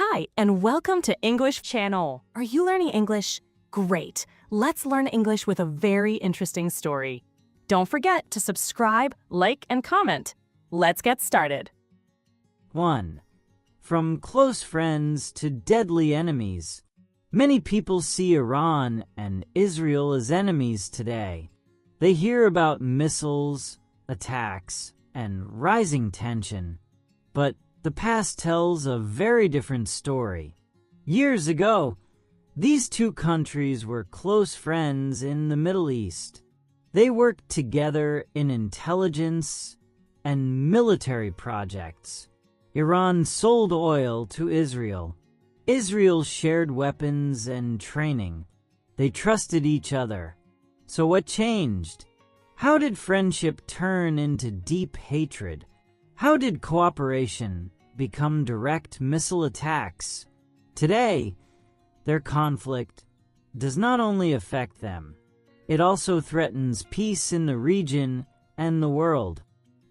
Hi, and welcome to English Channel. Are you learning English? Great. Let's learn English with a very interesting story. Don't forget to subscribe, like, and comment. Let's get started. 1. From close friends to deadly enemies. Many people see Iran and Israel as enemies today. They hear about missiles, attacks, and rising tension. But the past tells a very different story. Years ago, these two countries were close friends in the Middle East. They worked together in intelligence and military projects. Iran sold oil to Israel. Israel shared weapons and training. They trusted each other. So what changed? How did friendship turn into deep hatred? How did cooperation become direct missile attacks? Today, their conflict does not only affect them, it also threatens peace in the region and the world.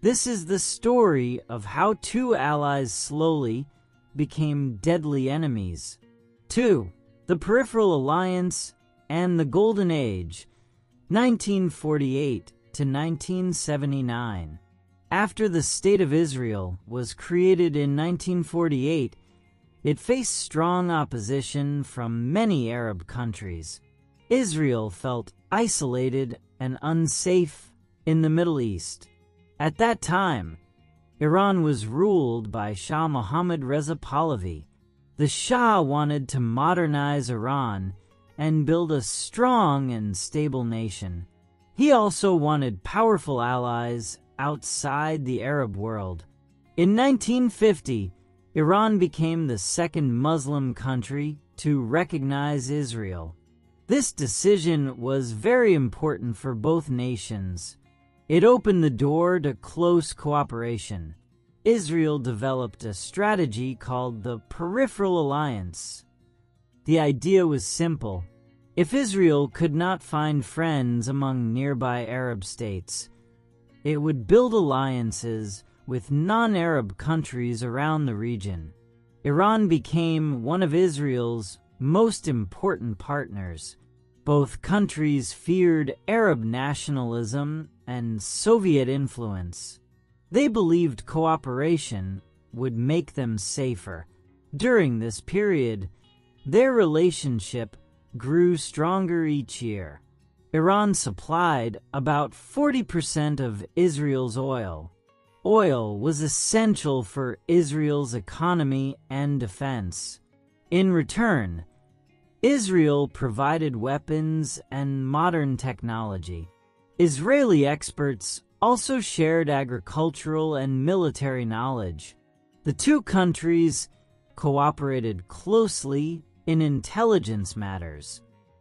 This is the story of how two allies slowly became deadly enemies. 2. The Peripheral Alliance and the Golden Age, 1948 to 1979. After the State of Israel was created in 1948, it faced strong opposition from many Arab countries. Israel felt isolated and unsafe in the Middle East. At that time, Iran was ruled by Shah Mohammad Reza Pahlavi. The Shah wanted to modernize Iran and build a strong and stable nation. He also wanted powerful allies outside the Arab world. In 1950, Iran became the second Muslim country to recognize Israel. This decision was very important for both nations. It opened the door to close cooperation. Israel developed a strategy called the Peripheral Alliance. The idea was simple. If Israel could not find friends among nearby Arab states, it would build alliances with non-Arab countries around the region. Iran became one of Israel's most important partners. Both countries feared Arab nationalism and Soviet influence. They believed cooperation would make them safer. During this period, their relationship grew stronger each year. Iran supplied about 40% of Israel's oil. Oil was essential for Israel's economy and defense. In return, Israel provided weapons and modern technology. Israeli experts also shared agricultural and military knowledge. The two countries cooperated closely in intelligence matters.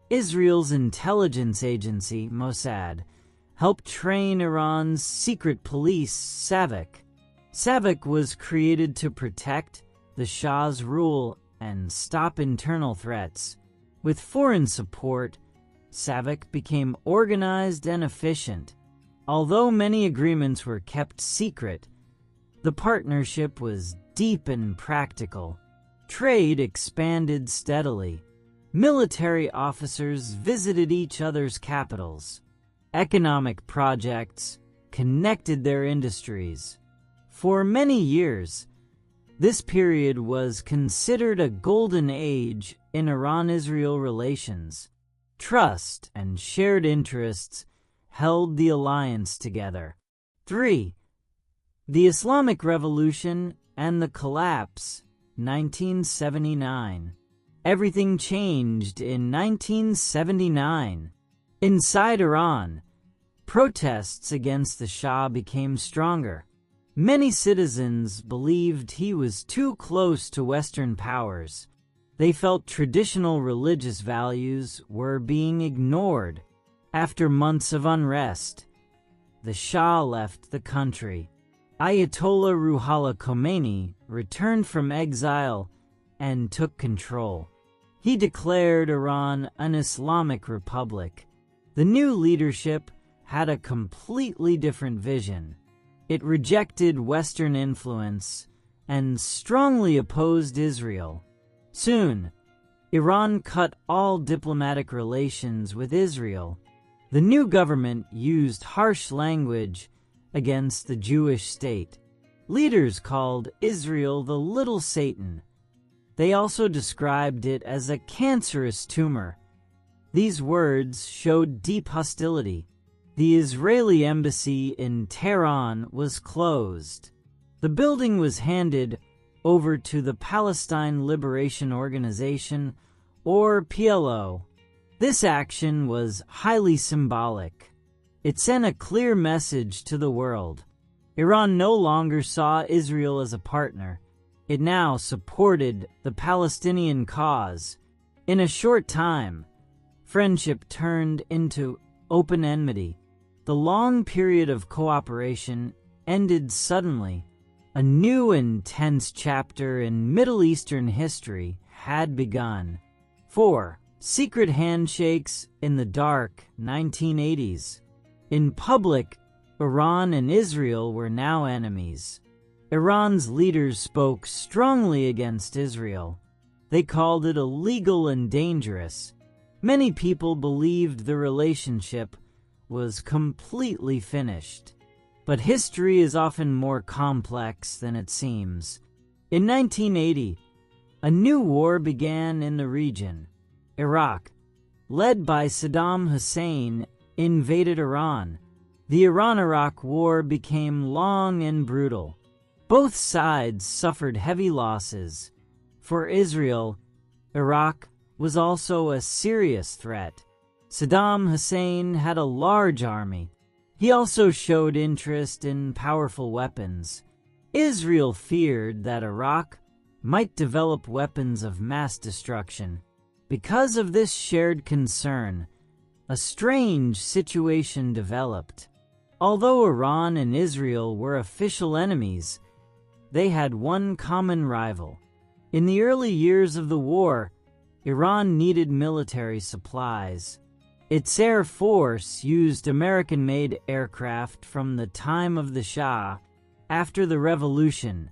Israel's intelligence agency, Mossad, helped train Iran's secret police, SAVAK. SAVAK was created to protect the Shah's rule and stop internal threats. With foreign support, SAVAK became organized and efficient. Although many agreements were kept secret, the partnership was deep and practical. Trade expanded steadily. Military officers visited each other's capitals. Economic projects connected their industries. For many years, this period was considered a golden age in Iran-Israel relations. Trust and shared interests held the alliance together. 3. The Islamic Revolution and the collapse, 1979. Everything changed in 1979. Inside Iran, protests against the Shah became stronger. Many citizens believed he was too close to Western powers. They felt traditional religious values were being ignored. After months of unrest, the Shah left the country. Ayatollah Ruhollah Khomeini returned from exile and took control. He declared Iran an Islamic republic. The new leadership had a completely different vision. It rejected Western influence and strongly opposed Israel. Soon, Iran cut all diplomatic relations with Israel. The new government used harsh language against the Jewish state. Leaders called Israel the Little Satan. They also described it as a cancerous tumor. These words showed deep hostility. The Israeli embassy in Tehran was closed. The building was handed over to the Palestine Liberation Organization, or PLO. This action was highly symbolic. It sent a clear message to the world. Iran no longer saw Israel as a partner. It now supported the Palestinian cause. In a short time, friendship turned into open enmity. The long period of cooperation ended suddenly. A new intense chapter in Middle Eastern history had begun. 4. Secret handshakes in the dark 1980s. In public, Iran and Israel were now enemies. Iran's leaders spoke strongly against Israel. They called it illegal and dangerous. Many people believed the relationship was completely finished. But history is often more complex than it seems. In 1980, a new war began in the region. Iraq, led by Saddam Hussein, invaded Iran. The Iran-Iraq War became long and brutal. Both sides suffered heavy losses. For Israel, Iraq was also a serious threat. Saddam Hussein had a large army. He also showed interest in powerful weapons. Israel feared that Iraq might develop weapons of mass destruction. Because of this shared concern, a strange situation developed. Although Iran and Israel were official enemies, they had one common rival. In the early years of the war, Iran needed military supplies. Its air force used American-made aircraft from the time of the Shah. After the revolution,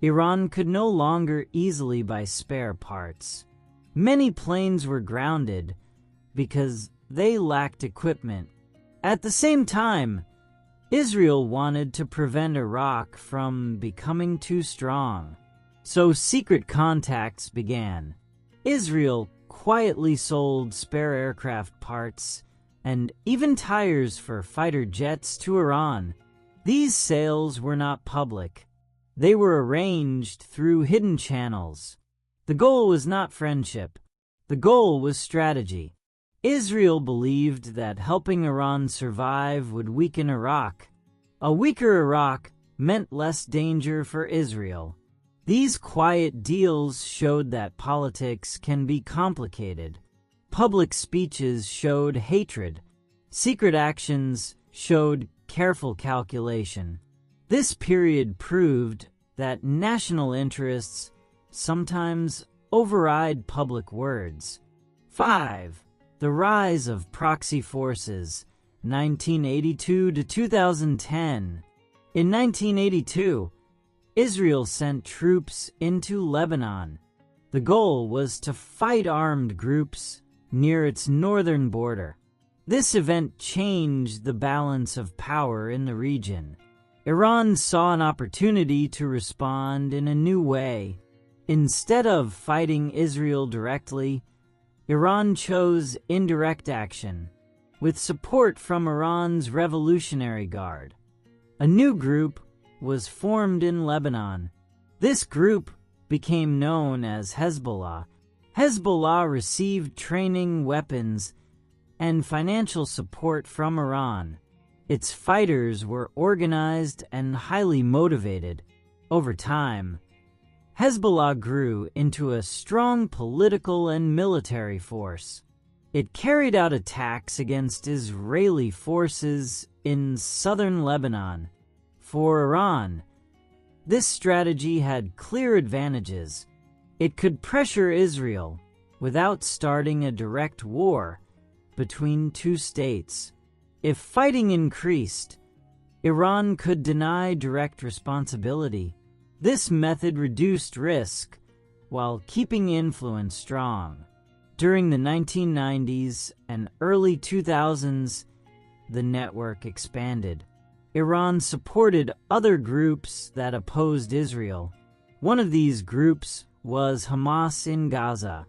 Iran could no longer easily buy spare parts. Many planes were grounded because they lacked equipment. At the same time, Israel wanted to prevent Iraq from becoming too strong. So secret contacts began. Israel quietly sold spare aircraft parts and even tires for fighter jets to Iran. These sales were not public. They were arranged through hidden channels. The goal was not friendship. The goal was strategy. Israel believed that helping Iran survive would weaken Iraq. A weaker Iraq meant less danger for Israel. These quiet deals showed that politics can be complicated. Public speeches showed hatred. Secret actions showed careful calculation. This period proved that national interests sometimes override public words. 5. The rise of proxy forces, 1982 to 2010. In 1982, Israel sent troops into Lebanon. The goal was to fight armed groups near its northern border. This event changed the balance of power in the region. Iran saw an opportunity to respond in a new way. Instead of fighting Israel directly, Iran chose indirect action, with support from Iran's Revolutionary Guard. A new group was formed in Lebanon. This group became known as Hezbollah. Hezbollah received training, weapons, and financial support from Iran. Its fighters were organized and highly motivated. Over time, Hezbollah grew into a strong political and military force. It carried out attacks against Israeli forces in southern Lebanon. For Iran, this strategy had clear advantages. It could pressure Israel without starting a direct war between two states. If fighting increased, Iran could deny direct responsibility. This method reduced risk while keeping influence strong. During the 1990s and early 2000s, the network expanded. Iran supported other groups that opposed Israel. One of these groups was Hamas in Gaza.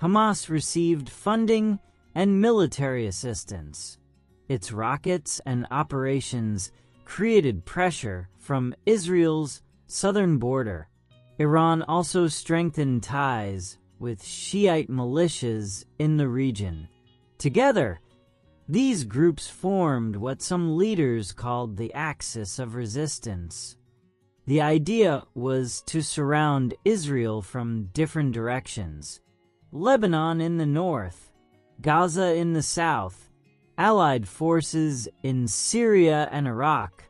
Hamas received funding and military assistance. Its rockets and operations created pressure from Israel's southern border. Iran also strengthened ties with Shiite militias in the region. Together, these groups formed what some leaders called the Axis of Resistance. The idea was to surround Israel from different directions: Lebanon in the north, Gaza in the south, Allied forces in Syria and Iraq.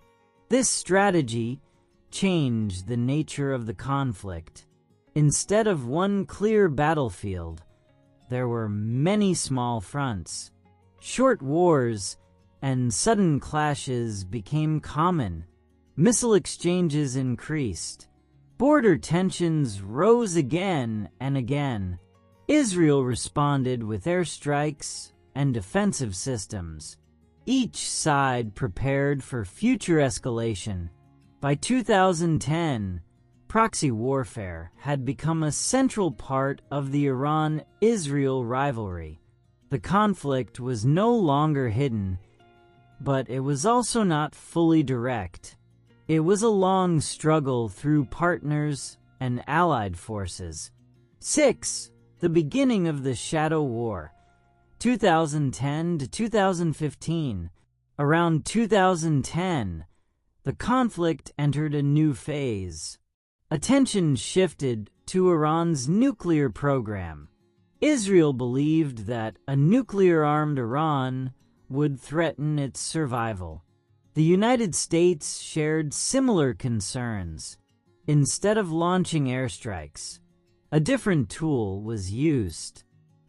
This strategy changed the nature of the conflict. Instead of one clear battlefield, there were many small fronts. Short wars and sudden clashes became common. Missile exchanges increased. Border tensions rose again and again. Israel responded with airstrikes and defensive systems. Each side prepared for future escalation. By 2010, proxy warfare had become a central part of the Iran-Israel rivalry. The conflict was no longer hidden, but it was also not fully direct. It was a long struggle through partners and allied forces. 6. The beginning of the Shadow War, 2010 to 2015. Around 2010, the conflict entered a new phase. Attention shifted to Iran's nuclear program. Israel believed that a nuclear-armed Iran would threaten its survival. The United States shared similar concerns. Instead of launching airstrikes, a different tool was used.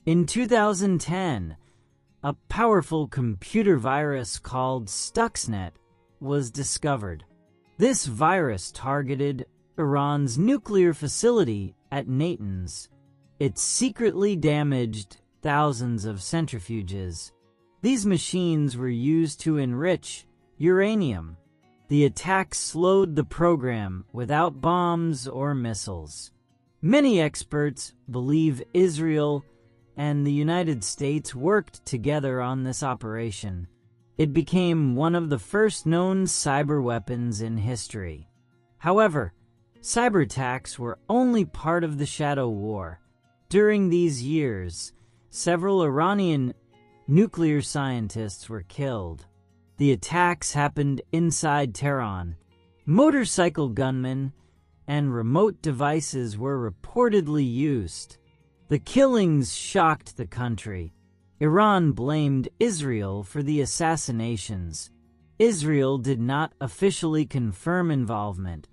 In 2010, a powerful computer virus called Stuxnet was discovered. This virus targeted Iran's nuclear facility at Natanz. It secretly damaged thousands of centrifuges. These machines were used to enrich uranium. The attack slowed the program without bombs or missiles. Many experts believe Israel and the United States worked together on this operation. It became one of the first known cyber weapons in history. However, cyber attacks were only part of the Shadow War. During these years, several Iranian nuclear scientists were killed. The attacks happened inside Tehran. Motorcycle gunmen and remote devices were reportedly used. The killings shocked the country. Iran blamed Israel for the assassinations. Israel did not officially confirm involvement.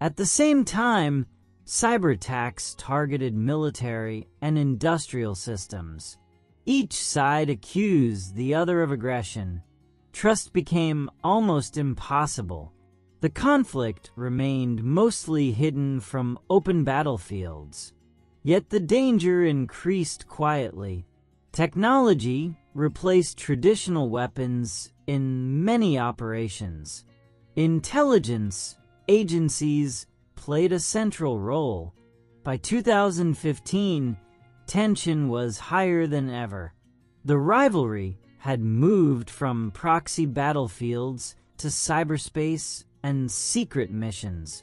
At the same time, cyber attacks targeted military and industrial systems. Each side accused the other of aggression. Trust became almost impossible. The conflict remained mostly hidden from open battlefields. Yet the danger increased quietly. Technology replaced traditional weapons in many operations. Intelligence agencies played a central role. By 2015, tension was higher than ever. The rivalry had moved from proxy battlefields to cyberspace and secret missions.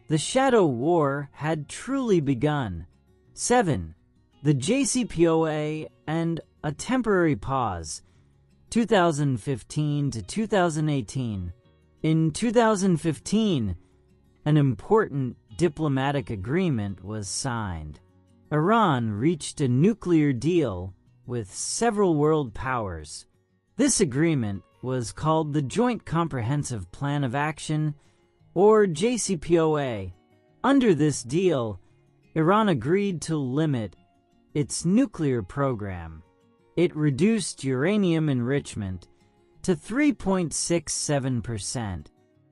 The Shadow War had truly begun. 7. The JCPOA and a temporary pause, 2015 to 2018. In 2015, an important diplomatic agreement was signed. Iran reached a nuclear deal with several world powers. This agreement was called the Joint Comprehensive Plan of Action, or JCPOA. Under this deal, Iran agreed to limit its nuclear program. It reduced uranium enrichment to 3.67%.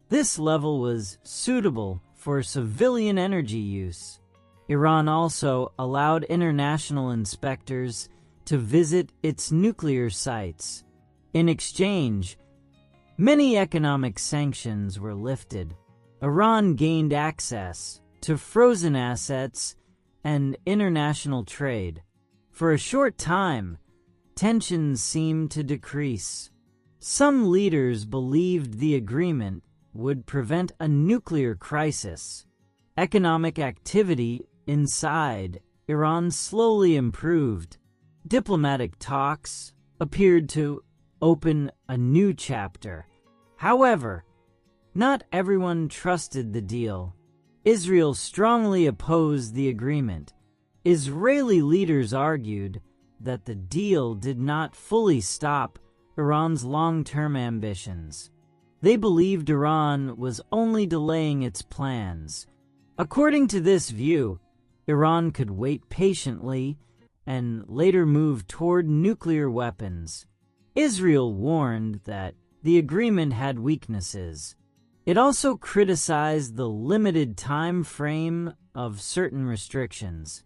This level was suitable for civilian energy use. Iran also allowed international inspectors to visit its nuclear sites. In exchange, many economic sanctions were lifted. Iran gained access to frozen assets and international trade. For a short time, tensions seemed to decrease. Some leaders believed the agreement would prevent a nuclear crisis. Economic activity inside Iran slowly improved. Diplomatic talks appeared to open a new chapter. However, not everyone trusted the deal. Israel strongly opposed the agreement. Israeli leaders argued that the deal did not fully stop Iran's long-term ambitions. They believed Iran was only delaying its plans. According to this view, Iran could wait patiently and later move toward nuclear weapons. Israel warned that the agreement had weaknesses. It also criticized the limited time frame of certain restrictions.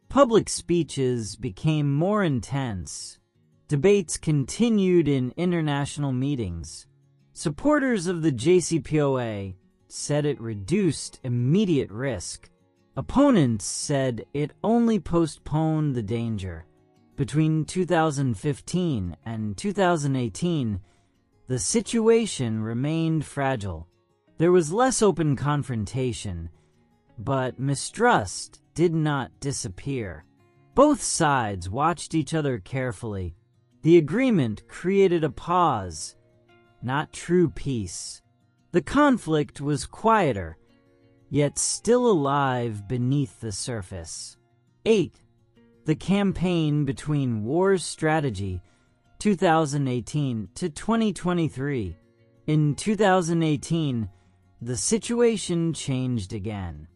Public speeches became more intense. Debates continued in international meetings. Supporters of the JCPOA said it reduced immediate risk. Opponents said it only postponed the danger. Between 2015 and 2018, the situation remained fragile. There was less open confrontation, but mistrust did not disappear. Both sides watched each other carefully. The agreement created a pause, not true peace. The conflict was quieter, yet still alive beneath the surface. 8. The campaign between War's Strategy, 2018 to 2023. In 2018, the situation changed again.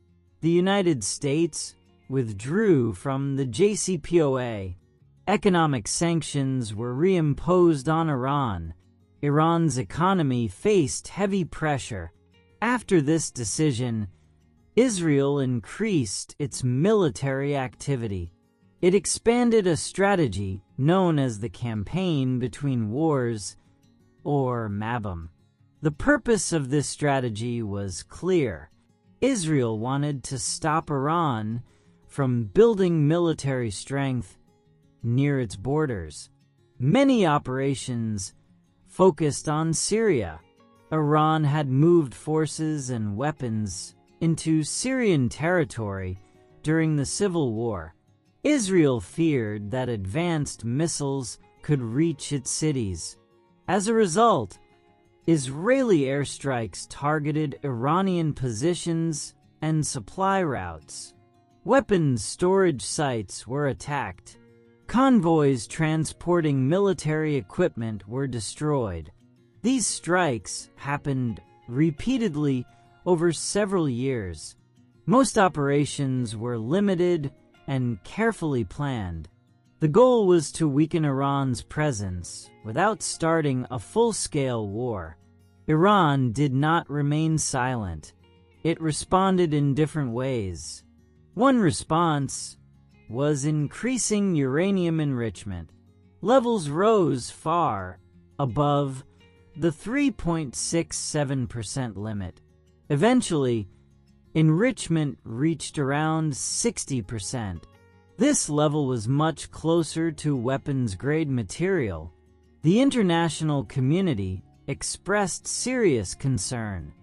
The United States withdrew from the JCPOA. Economic sanctions were reimposed on Iran. Iran's economy faced heavy pressure. After this decision, Israel increased its military activity. It expanded a strategy known as the Campaign Between Wars, or MABM. The purpose of this strategy was clear. Israel wanted to stop Iran from building military strength near its borders. Many operations focused on Syria. Iran had moved forces and weapons into Syrian territory during the civil war. Israel feared that advanced missiles could reach its cities. As a result, Israeli airstrikes targeted Iranian positions and supply routes. Weapons storage sites were attacked. Convoys transporting military equipment were destroyed. These strikes happened repeatedly over several years. Most operations were limited and carefully planned. The goal was to weaken Iran's presence without starting a full-scale war. Iran did not remain silent. It responded in different ways. One response was increasing uranium enrichment. Levels rose far above the 3.67% limit. Eventually, enrichment reached around 60%. This level was much closer to weapons-grade material. The international community expressed serious concern.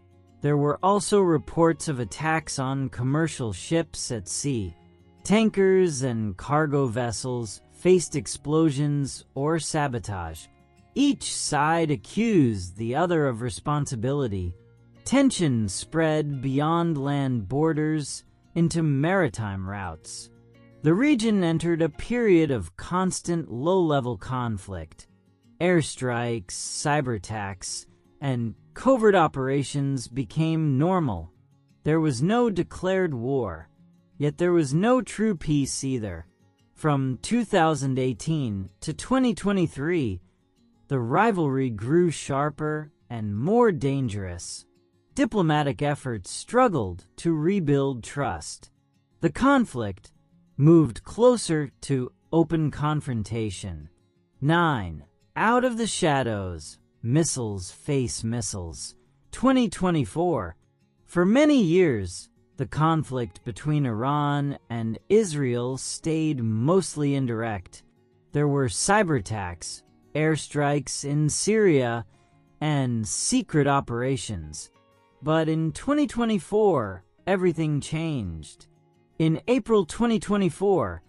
There were also reports of attacks on commercial ships at sea. Tankers and cargo vessels faced explosions or sabotage. Each side accused the other of responsibility. Tension spread beyond land borders into maritime routes. The region entered a period of constant low-level conflict. Airstrikes, cyber attacks, and covert operations became normal. There was no declared war, yet there was no true peace either. From 2018 to 2023, the rivalry grew sharper and more dangerous. Diplomatic efforts struggled to rebuild trust. The conflict moved closer to open confrontation. 9. Out of the shadows, missiles face missiles. 2024. For many years, the conflict between Iran and Israel stayed mostly indirect. There were cyber attacks, airstrikes in Syria, and secret operations. But in 2024, everything changed. In April 2024,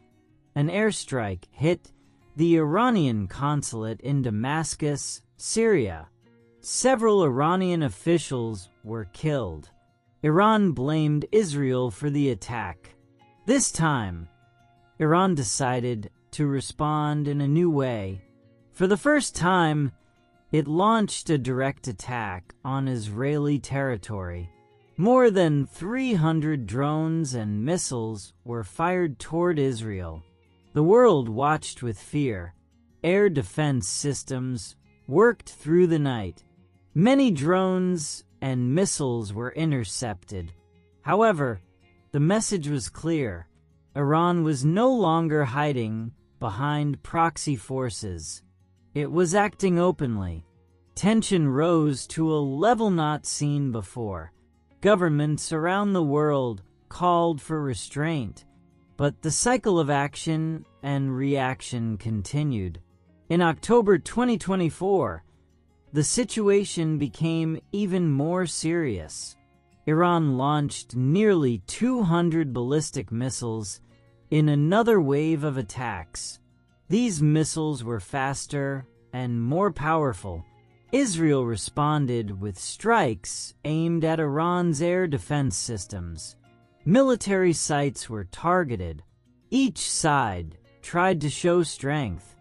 an airstrike hit the Iranian consulate in Damascus, Syria. Several Iranian officials were killed. Iran blamed Israel for the attack. This time, Iran decided to respond in a new way. For the first time, it launched a direct attack on Israeli territory. More than 300 drones and missiles were fired toward Israel. The world watched with fear. Air defense systems worked through the night. Many drones and missiles were intercepted. However, the message was clear. Iran was no longer hiding behind proxy forces. It was acting openly. Tension rose to a level not seen before. Governments around the world called for restraint, but the cycle of action and reaction continued. In October 2024, the situation became even more serious. Iran launched nearly 200 ballistic missiles in another wave of attacks. These missiles were faster and more powerful. Israel responded with strikes aimed at Iran's air defense systems. Military sites were targeted. Each side tried to show strength.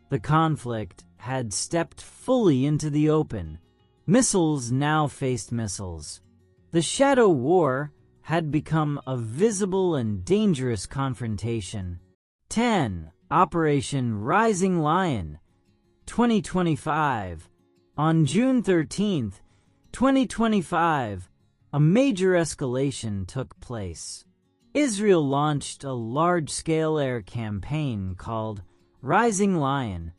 The conflict had stepped fully into the open. Missiles now faced missiles. The shadow war had become a visible and dangerous confrontation. 10. Operation Rising Lion, 2025. On June 13, 2025, a major escalation took place. Israel launched a large-scale air campaign called Rising Lion.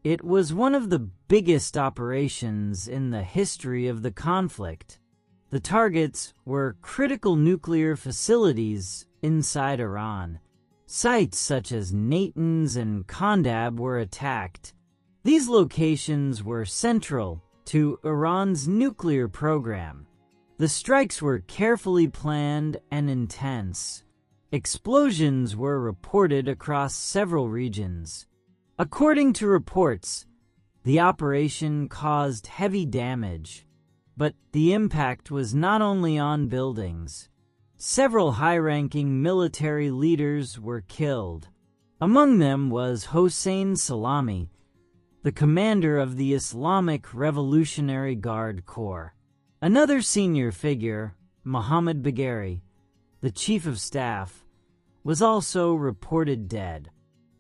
It was one of the biggest operations in the history of the conflict. The targets were critical nuclear facilities inside Iran. Sites such as Natanz and Kandab were attacked. These locations were central to Iran's nuclear program. The strikes were carefully planned and intense. Explosions were reported across several regions. According to reports, the operation caused heavy damage, but the impact was not only on buildings. Several high-ranking military leaders were killed. Among them was Hossein Salami, the commander of the Islamic Revolutionary Guard Corps. Another senior figure, Mohammad Bagheri, the chief of staff, was also reported dead.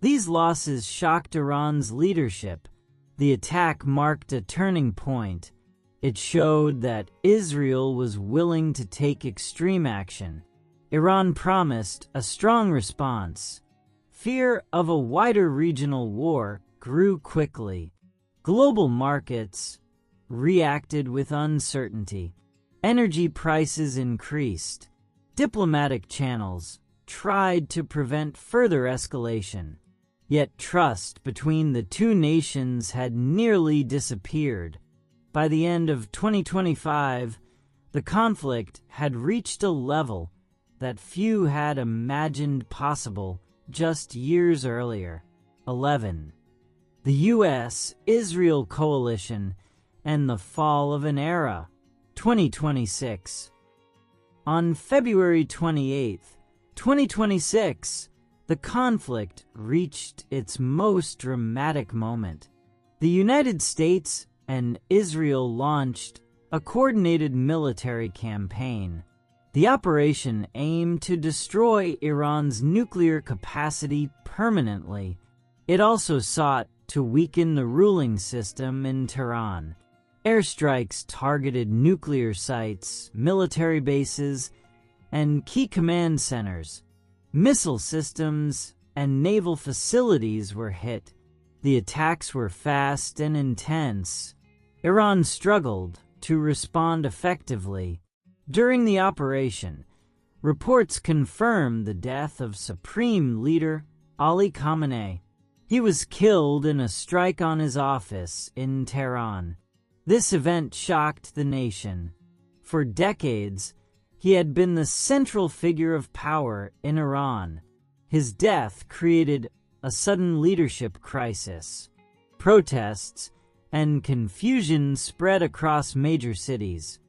These losses shocked Iran's leadership. The attack marked a turning point. It showed that Israel was willing to take extreme action. Iran promised a strong response. Fear of a wider regional war grew quickly. Global markets reacted with uncertainty. Energy prices increased. Diplomatic channels tried to prevent further escalation. Yet trust between the two nations had nearly disappeared. By the end of 2025, the conflict had reached a level that few had imagined possible just years earlier. 11. The U.S.-Israel coalition and the fall of an era, 2026. On February 28, 2026, the conflict reached its most dramatic moment. The United States and Israel launched a coordinated military campaign. The operation aimed to destroy Iran's nuclear capacity permanently. It also sought to weaken the ruling system in Tehran. Airstrikes targeted nuclear sites, military bases, and key command centers. Missile systems and naval facilities were hit. The attacks were fast and intense. Iran struggled to respond effectively. During the operation, reports confirmed the death of Supreme Leader Ali Khamenei. He was killed in a strike on his office in Tehran. This event shocked the nation. For decades, he had been the central figure of power in Iran. His death created a sudden leadership crisis. Protests and confusion spread across major cities.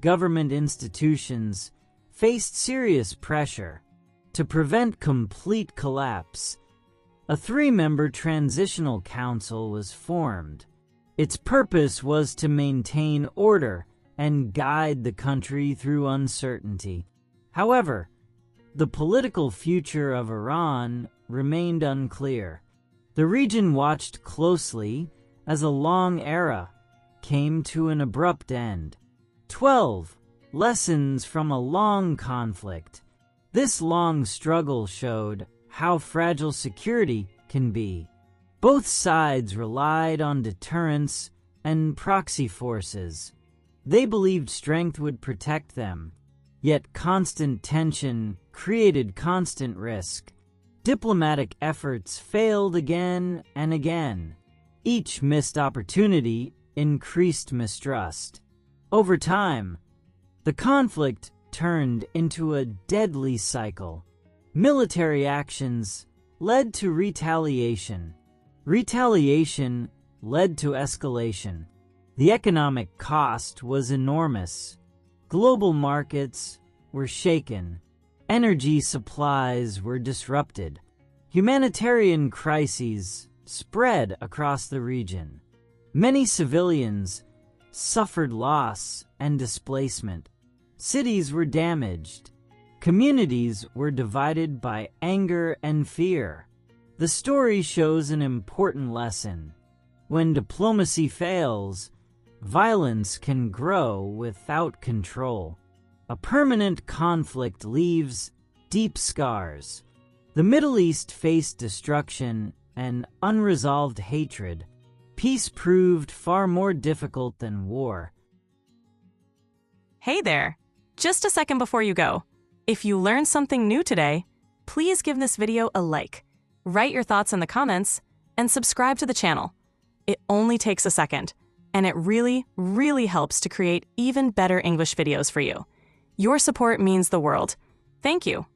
Government institutions faced serious pressure. To prevent complete collapse, a 3-member transitional council was formed. Its purpose was to maintain order and guide the country through uncertainty. However, the political future of Iran remained unclear. The region watched closely as a long era came to an abrupt end. 12 lessons from a long conflict. This long struggle showed how fragile security can be. Both sides relied on deterrence and proxy forces. They believed strength would protect them, yet constant tension created constant risk. Diplomatic efforts failed again and again. Each missed opportunity increased mistrust. Over time, the conflict turned into a deadly cycle. Military actions led to retaliation. Retaliation led to escalation. The economic cost was enormous. Global markets were shaken. Energy supplies were disrupted. Humanitarian crises spread across the region. Many civilians suffered loss and displacement. Cities were damaged. Communities were divided by anger and fear. The story shows an important lesson. When diplomacy fails, violence can grow without control. A permanent conflict leaves deep scars. The Middle East faced destruction and unresolved hatred. Peace proved far more difficult than war. Hey there! Just a second before you go. If you learned something new today, please give this video a like, write your thoughts in the comments, and subscribe to the channel. It only takes a second, and it really, really helps to create even better English videos for you. Your support means the world. Thank you.